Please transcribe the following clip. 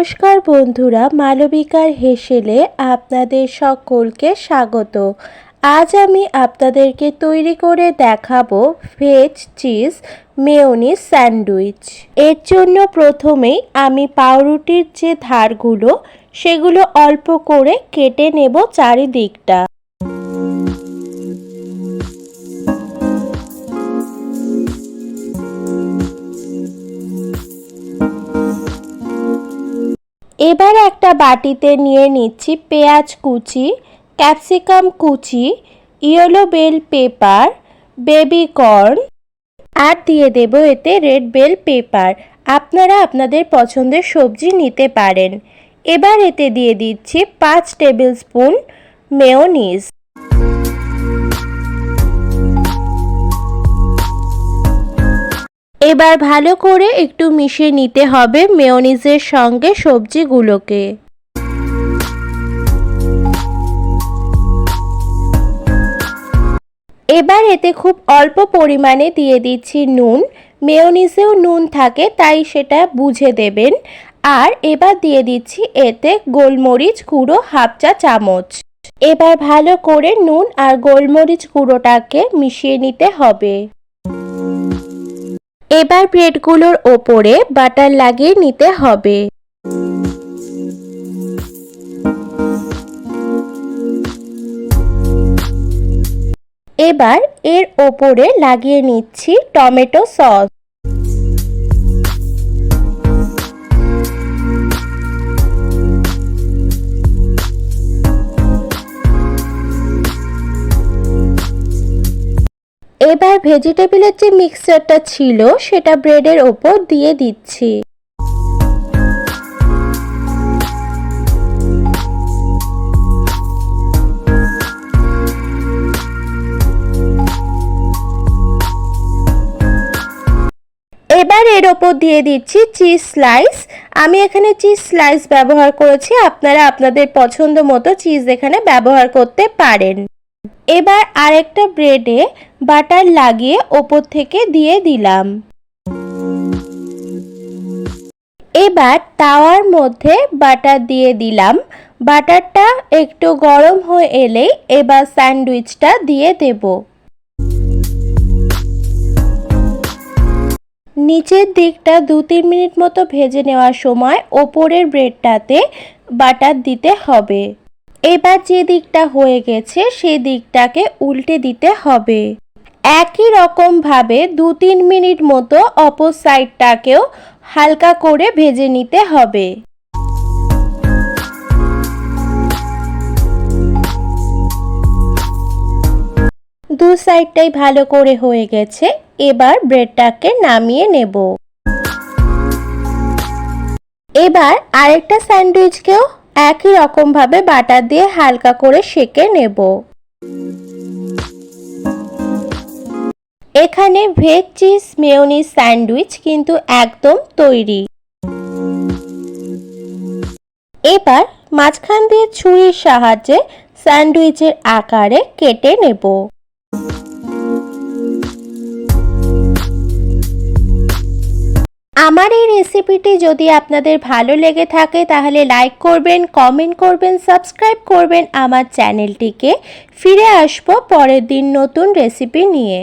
নমস্কার বন্ধুরা, মালবিকার হেসেলে আপনাদের সকলকে স্বাগত। আজ আমি আপনাদেরকে তৈরি করে দেখাবো ভেজ চিজ মেয়োনিজ স্যান্ডউইচ। এর জন্য প্রথমেই আমি পাউরুটির যে ধারগুলো সেগুলো অল্প করে কেটে নেব চারিদিকটা। এবার একটা বাটিতে নিয়ে নিচ্ছি পেঁয়াজ কুচি, ক্যাপসিকাম কুচি, yellow bell pepper, baby corn আর দিয়ে দেব এতে রেড বেল পেপার। আপনারা আপনাদের পছন্দের সবজি নিতে পারেন। এবার এতে দিয়ে দিচ্ছি 5 টেবিল স্পুন মেয়োনিজ। এবার ভালো করে একটু মিশিয়ে নিতে হবে মেয়োনিজের সঙ্গে সবজিগুলোকে। এবার এতে খুব অল্প পরিমাণে দিয়ে দিচ্ছি নুন। মেয়োনিজেও নুন থাকে, তাই সেটা বুঝে দেবেন। আর এবার দিয়ে দিচ্ছি এতে গোলমরিচ গুঁড়ো হাফ চা চামচ। এবার ভালো করে নুন আর গোলমরিচ গুঁড়োটাকে মিশিয়ে নিতে হবে। এবার ব্রেডগুলোর ওপরে বাটার লাগিয়ে নিতে হবে। এবার এর ওপরে লাগিয়ে নিচ্ছি টমেটো সস। এবার ভেজিটেবলের যে মিক্সচারটা ছিল সেটা ব্রেডের ওপর দিয়ে দিচ্ছি। এবার এর ওপর দিয়ে দিচ্ছি চিজ স্লাইস। আমি এখানে চিজ স্লাইস ব্যবহার করেছি, আপনারা আপনাদের পছন্দ মতো চিজ এখানে ব্যবহার করতে পারেন। এবার আরেকটা ব্রেডে বাটার লাগিয়ে ওপর থেকে দিয়ে দিলাম। এবার তাওয়ার মধ্যে বাটার দিয়ে দিলাম। বাটারটা একটু গরম হয়ে এলেই এবার স্যান্ডউইচটা দিয়ে দেব। নিচের দিকটা 2-3 মিনিট মতো ভেজে নেওয়ার সময় ওপরের ব্রেডটাতে বাটার দিতে হবে। এবার যে দিকটা হয়ে গেছে সেই দিকটাকে উল্টে দিতে হবে। একই রকমভাবে 2-3 মিনিট মতো অপর সাইডটাকেও হালকা করে ভেজে নিতে হবে। দু সাইডটাই ভালো করে হয়ে গেছে। এবার ব্রেডটাকে নামিয়ে নেব। এবার আরেকটা স্যান্ডউইচকেও একই রকমভাবে বাটার দিয়ে হালকা করে সেঁকে নেব। এখানে ভেজ চিজ মেয়োনিজ স্যান্ডউইচ কিন্তু একদম তৈরি। এবার মাঝখান দিয়ে ছুরির সাহায্যে স্যান্ডউইচের আকারে কেটে নেব। আমার এই রেসিপিটি যদি আপনাদের ভালো লেগে থাকে তাহলে লাইক করবেন, কমেন্ট করবেন, সাবস্ক্রাইব করবেন আমার চ্যানেলটিকে। ফিরে আসবো পরের দিন নতুন রেসিপি নিয়ে।